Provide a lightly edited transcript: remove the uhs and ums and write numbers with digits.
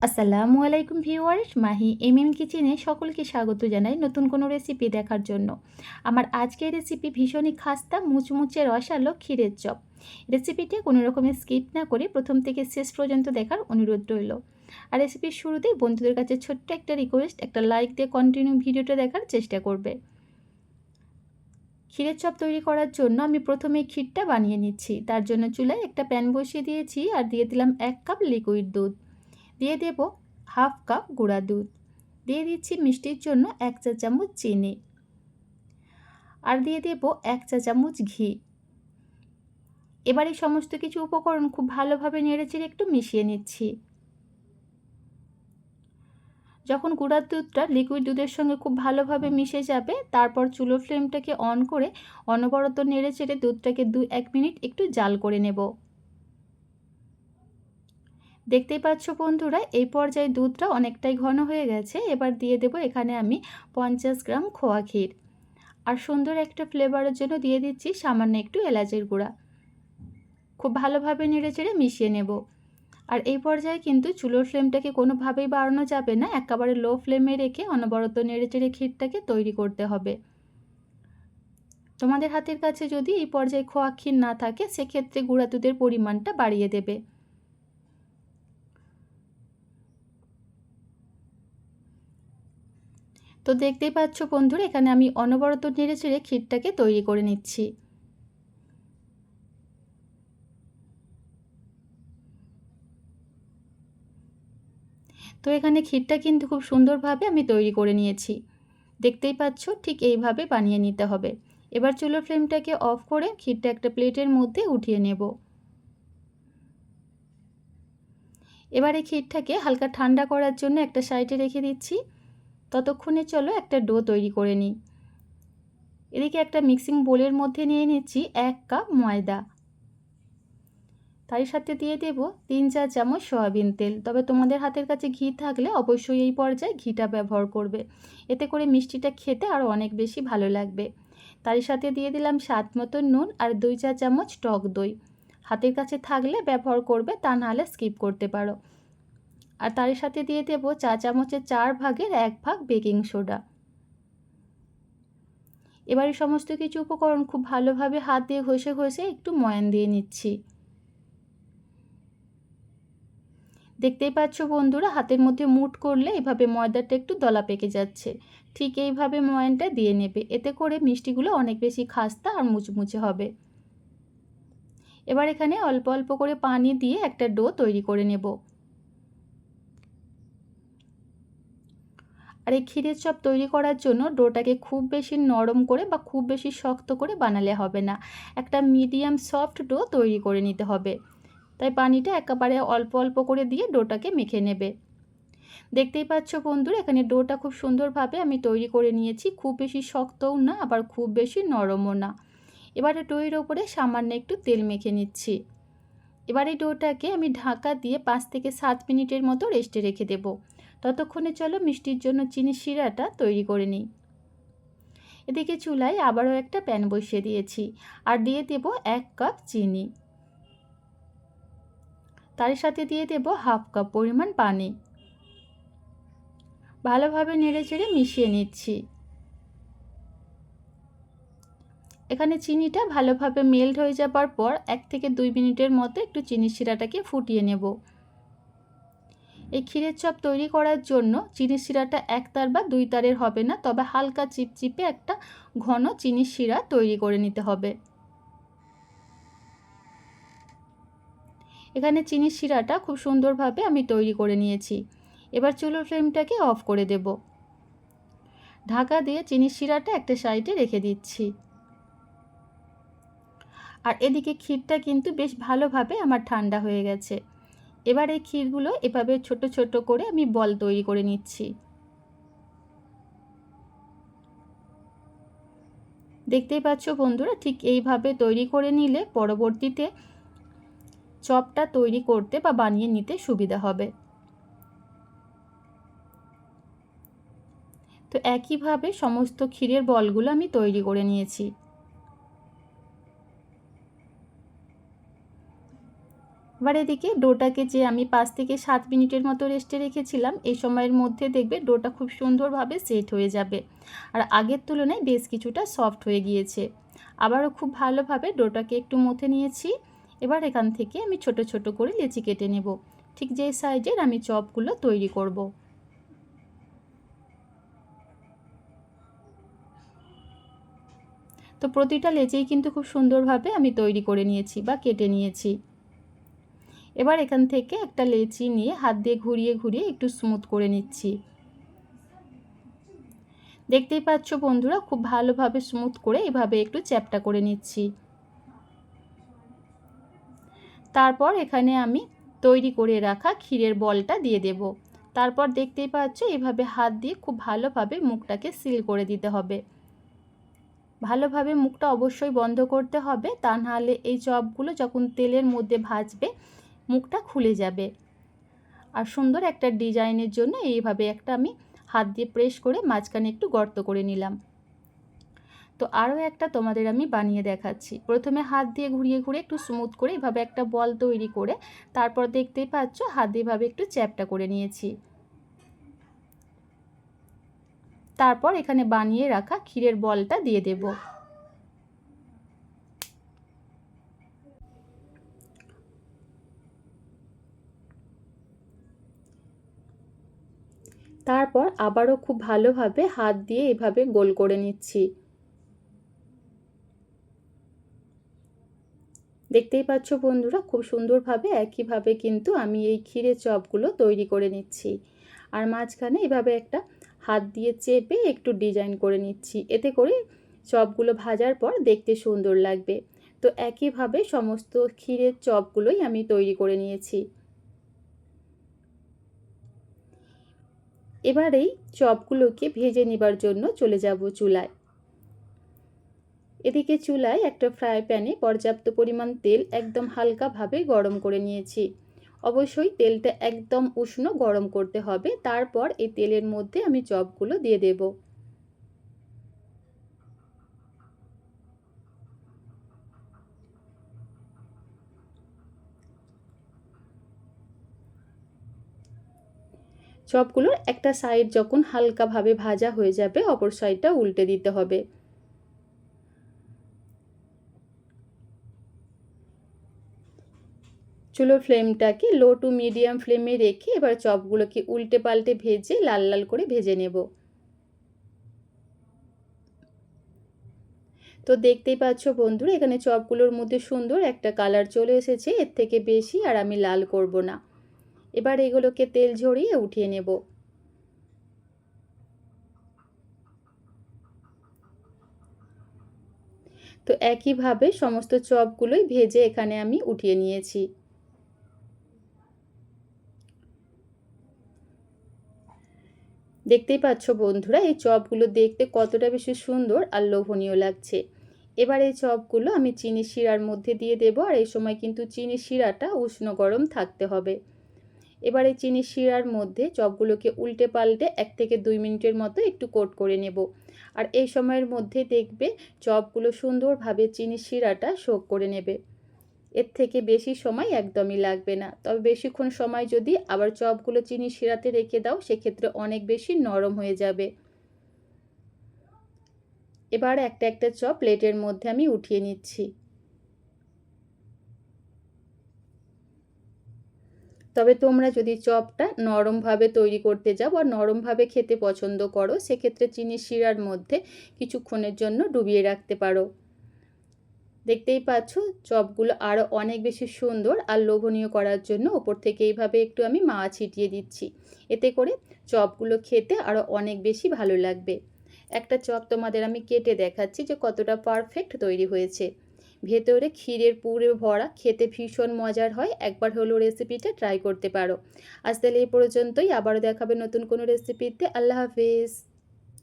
আসসালামু আলাইকুম viewers, Mahi MM কিচেনে সকলকে স্বাগত জানাই নতুন কোনো রেসিপি দেখার জন্য। আমার আজকের রেসিপি ভীষণই খাস্তা মুচমুচে রসালো ক্ষীরের চপ। রেসিপিটি কোনো রকমের স্কিপ না করে প্রথম থেকে শেষ পর্যন্ত দেখার অনুরোধ রইল। আর রেসিপির শুরুতেই বন্ধুদের কাছে ছোট্ট একটা রিকোয়েস্ট, একটা লাইক দিয়ে কন্টিনিউ ভিডিওটা দেখার চেষ্টা করবে। ক্ষীরের চপ তৈরি করার জন্য আমি প্রথমে ক্ষীরটা বানিয়ে নিচ্ছি। তার জন্য চুলায় একটা প্যান বসিয়ে দিয়েছি আর দিয়ে দিলাম 1 কাপ লিকুইড দুধ, দিয়ে দেব হাফ কাপ গুঁড়া দুধ, দিয়ে দিচ্ছি মিষ্টির জন্য 1 চা চামচ চিনি, আর দিয়ে দেব 1 চা চামচ ঘি। এবার এই সমস্ত কিছু উপকরণ খুব ভালোভাবে নেড়েচেড়ে একটু মিশিয়ে নিচ্ছি। যখন গুঁড়ার দুধটা লিকুইড দুধের সঙ্গে খুব ভালোভাবে মিশে যাবে, তারপর চুলোর ফ্লেমটাকে অন করে অনবরত নেড়েচেড়ে দুধটাকে 2-1 মিনিট একটু জাল করে নেব। দেখতেই পাচ্ছ বন্ধুরা, এই পর্যায়ে দুধটা অনেকটাই ঘন হয়ে গেছে। এবার দিয়ে দেব এখানে আমি 50 গ্রাম খোয়া ক্ষীর, আর সুন্দর একটা ফ্লেভারের জন্য দিয়ে দিচ্ছি সামান্য একটু এলাচের গুঁড়া। খুব ভালোভাবে নেড়েচেড়ে মিশিয়ে নেব। আর এই পর্যায়ে কিন্তু চুলোর ফ্লেমটাকে কোনোভাবেই বাড়ানো যাবে না, একেবারে লো ফ্লেমে রেখে অনবরত নেড়েচেড়ে ক্ষীরটাকে তৈরি করতে হবে। তোমাদের হাতের কাছে যদি এই পর্যায়ে খোয়া ক্ষীর না থাকে, সেক্ষেত্রে গুঁড়া দুধের পরিমাণটা বাড়িয়ে দেবে। তো দেখতেই পাচ্ছ বন্ধুরা, এখানে আমি অনবরত নেড়েচেড়ে ক্ষীরটাকে তৈরি করে নিচ্ছি। তো এখানে ক্ষীরটা কিন্তু খুব সুন্দরভাবে আমি তৈরি করে নিয়েছি। দেখতেই পাচ্ছ, ঠিক এইভাবে বানিয়ে নিতে হবে। এবার চুলোর ফ্লেমটাকে অফ করে ক্ষীরটা একটা প্লেটের মধ্যে উঠিয়ে নেব। এবার এই ক্ষীরটাকে হালকা ঠান্ডা করার জন্য একটা সাইডে রেখে দিচ্ছি। ততক্ষণে চলো একটা ডো তৈরি করে নিই। এদিকে একটা মিক্সিং বোলের মধ্যে নিয়ে নিচ্ছি 1 কাপ ময়দা, তার সাথে দিয়ে দেব 3-4 চামচ সয়াবিন তেল। তবে তোমাদের হাতের কাছে ঘি থাকলে অবশ্যই এই পর্যায়ে ঘিটা ব্যবহার করবে, এতে করে মিষ্টিটা খেতে আরও অনেক বেশি ভালো লাগবে। তার সাথে দিয়ে দিলাম স্বাদ মতো নুন আর 2-4 চামচ টক দই। হাতের কাছে থাকলে ব্যবহার করবে, তা নাহলে স্কিপ করতে পারো। আর তার সাথে দিয়ে দেব চা চামচের 4 ভাগের 1 ভাগ বেকিং সোডা। এবারে সমস্ত কিছু উপকরণ খুব ভালোভাবে হাত দিয়ে ঘষে ঘষে একটু ময়ান দিয়ে নিচ্ছি। দেখতেই পাচ্ছ বন্ধুরা, হাতের মধ্যে মুঠ করলে এভাবে ময়দাটা একটু দলা পেকে যাচ্ছে। ঠিক এইভাবে ময়ানটা দিয়ে নেবে, এতে করে মিষ্টিগুলো অনেক বেশি খাস্তা আর মুচমুচে হবে। এবার এখানে অল্প অল্প করে পানি দিয়ে একটা ডো তৈরি করে নেব। আর এই ক্ষীরের চপ তৈরি করার জন্য ডোটাকে খুব বেশি নরম করে বা খুব বেশি শক্ত করে বানালে হবে না, একটা মিডিয়াম সফট ডো তৈরি করে নিতে হবে। তাই পানিটা একেবারে অল্প অল্প করে দিয়ে ডোটাকে মেখে নেবে। দেখতেই পাচ্ছ বন্ধুরা, এখানে ডোটা খুব সুন্দরভাবে আমি তৈরি করে নিয়েছি। খুব বেশি শক্তও না, আবার খুব বেশি নরমও না। এবারে ডোয়ের ওপরে সামান্য একটু তেল মেখে নিচ্ছি। এবার এই ডোটাকে আমি ঢাকা দিয়ে 5 থেকে 7 মিনিটের মতো রেস্টে রেখে দেব। ততক্ষণে চলো মিষ্টির জন্য চিনির শিরাটা তৈরি করে নিই। এদিকে চুলায় আবারও একটা প্যান বসিয়ে দিয়েছি, আর দিয়ে দেব 1 কাপ চিনি। তার সাথে দিয়ে দেব হাফ কাপ পরিমাণ পানি। ভালোভাবে নেড়েচেড়ে মিশিয়ে নিচ্ছি। এখানে চিনিটা ভালোভাবে মেল্ট হয়ে যাবার পর 1 থেকে 2 মিনিটের মতো একটু চিনির শিরাটাকে ফুটিয়ে নেব। এই ক্ষীরের চপ তৈরি করার জন্য চিনির শিরাটা 1 তার বা 2 তারের হবে না, তবে হালকা চিপচিপে একটা ঘন চিনির শিরা তৈরি করে নিতে হবে। এখানে চিনির শিরাটা খুব সুন্দরভাবে আমি তৈরি করে নিয়েছি। এবার চুলোর ফ্লেমটাকে অফ করে দেব। ঢাকা দিয়ে চিনির শিরাটা একটা সাইডে রেখে দিচ্ছি। আর এদিকে ক্ষীরটা কিন্তু বেশ ভালোভাবে আমার ঠান্ডা হয়ে গেছে। এবার এই ক্ষীরগুলো এভাবে ছোট ছোট করে আমি বল তৈরি করে নিচ্ছি। দেখতেই পাচ্ছ বন্ধুরা, ঠিক এইভাবে তৈরি করে নিলে পরবর্তীতে চপটা তৈরি করতে বা বানিয়ে নিতে সুবিধা হবে। তো একইভাবে সমস্ত ক্ষীরের বলগুলো আমি তৈরি করে নিয়েছি। এবার এদিকে ডোটাকে যে আমি 5 থেকে 7 মিনিটের মতো রেস্টে রেখেছিলাম, এই সময়ের মধ্যে দেখবে ডোটা খুব সুন্দরভাবে সেট হয়ে যাবে আর আগের তুলনায় বেশ কিছুটা সফট হয়ে গিয়েছে। আবারও খুব ভালোভাবে ডোটাকে একটু মথে নিয়েছি। এবার এখান থেকে আমি ছোট ছোট করে লেচি কেটে নেব, ঠিক যে সাইজের আমি চপগুলো তৈরি করব। তো প্রতিটা লেচেই কিন্তু খুব সুন্দরভাবে আমি তৈরি করে নিয়েছি বা কেটে নিয়েছি। এবার এখান থেকে একটা লেচি নিয়ে হাত দিয়ে ঘুরিয়ে ঘুরিয়ে একটু স্মুথ করে নিচ্ছি। দেখতেই পাচ্ছ বন্ধুরা, খুব ভালোভাবে স্মুথ করে এভাবে একটু চ্যাপটা করে নিচ্ছি। তারপর এখানে আমি তৈরি করে রাখা ক্ষীরের বলটা দিয়ে দেব। তারপর দেখতেই পাচ্ছ এভাবে হাত দিয়ে খুব ভালোভাবে মুখটাকে সিল করে দিতে হবে। ভালোভাবে মুখটা অবশ্যই বন্ধ করতে হবে, তা নাহলে এই চপগুলো যখন তেলের মধ্যে ভাজবে মুখটা খুলে যাবে। আর সুন্দর একটা ডিজাইনের জন্য এইভাবে একটা আমি হাত দিয়ে প্রেস করে মাঝখানে একটু গর্ত করে নিলাম। তো আরও একটা তোমাদের আমি বানিয়ে দেখাচ্ছি। প্রথমে হাত দিয়ে ঘুরিয়ে ঘুরিয়ে একটু স্মুথ করে এভাবে একটা বল তৈরি করে তারপর দেখতেই পাচ্ছ হাত দিয়ে এভাবে একটু চ্যাপটা করে নিয়েছি। তারপর এখানে বানিয়ে রাখা ক্ষীরের বলটা দিয়ে দেব। তারপর আবারও খুব ভালোভাবে হাত দিয়ে এভাবে গোল করে নিচ্ছি। দেখতেই পাচ্ছ বন্ধুরা, খুব সুন্দরভাবে একইভাবে কিন্তু আমি এই ক্ষীরের চপগুলো তৈরি করে নিচ্ছি। আর মাঝখানে এভাবে একটা হাত দিয়ে চেপে একটু ডিজাইন করে নিচ্ছি, এতে করে চপগুলো ভাজার পর দেখতে সুন্দর লাগবে। তো একইভাবে সমস্ত ক্ষীরের চপগুলোই আমি তৈরি করে নিয়েছি। এবার এই চপগুলোকে ভেজে নেবার জন্য চলে যাব চুলায়। এদিকে চুলায় একটা ফ্রাই প্যানে পর্যাপ্ত পরিমাণ তেল একদম হালকাভাবে গরম করে নিয়েছি। অবশ্যই তেলটা একদম উষ্ণ গরম করতে হবে। তারপর এই তেলের মধ্যে আমি চপগুলো দিয়ে দেব। চপগুলোর একটা সাইড যখন হালকাভাবে ভাজা হয়ে যাবে অপর সাইডটা উল্টে দিতে হবে। চুলোর ফ্লেমটাকে লো টু মিডিয়াম ফ্লেমে রেখে এবার চপগুলোকে উল্টে পাল্টে ভেজে লাল লাল করে ভেজে নেব। তো দেখতেই পাচ্ছ বন্ধুরা, এখানে চপগুলোর মধ্যে সুন্দর একটা কালার চলে এসেছে। এর থেকে বেশি আর আমি লাল করব না। এবার এগুলোকে তেল ঝরিয়ে উঠিয়ে নেব। তো একইভাবে সমস্ত চপগুলোই ভেজে এখানে আমি উঠিয়ে নিয়েছি। দেখতেই পাচ্ছ বন্ধুরা, এই চপগুলো দেখতে কতটা বেশি সুন্দর আর লোভনীয় লাগছে। এবার এই চপগুলো আমি চিনি শিরার মধ্যে দিয়ে দেব। আর এই সময় কিন্তু চিনি শিরাটা উষ্ণ গরম থাকতে হবে। এবার এই চিনি শিরার মধ্যে চপগুলোকে উল্টে পাল্টে 1 থেকে 2 মিনিটের মতো একটু কোট করে নেব। আর এই সময়ের মধ্যে দেখবে চপগুলো সুন্দরভাবে চিনি শিরাটা শোক করে নেবে। এর থেকে বেশি সময় একদমই লাগবে না। তবে বেশিক্ষণ সময় যদি আবার চপগুলো চিনি শিরাতে রেখে দাও সেক্ষেত্রে অনেক বেশি নরম হয়ে যাবে। এবার একটা একটা চপ প্লেটের মধ্যে আমি উঠিয়ে নিচ্ছি। তবে তোমরা যদি চপটা নরমভাবে তৈরি করতে যাও বা নরমভাবে খেতে পছন্দ করো সেক্ষেত্রে চিনি শিরার মধ্যে কিছুক্ষণের জন্য ডুবিয়ে রাখতে পারো। দেখতেই পাচ্ছ চপগুলো আরও অনেক বেশি সুন্দর আর লোভনীয় করার জন্য ওপর থেকে এইভাবে একটু আমি মাওয়া ছিটিয়ে দিচ্ছি। এতে করে চপগুলো খেতে আরও অনেক বেশি ভালো লাগবে। একটা চপ তোমাদের আমি কেটে দেখাচ্ছি যে কতটা পারফেক্ট তৈরি হয়েছে। ভেতরে ক্ষীরের পুরে ভরা, খেতে ভীষণ মজার হয়। একবার হলো রেসিপিটা ট্রাই করতে পারো। আজ তাহলে এই পর্যন্তই, আবারও দেখাবে নতুন কোনো রেসিপিতে। আল্লাহ হাফেজ।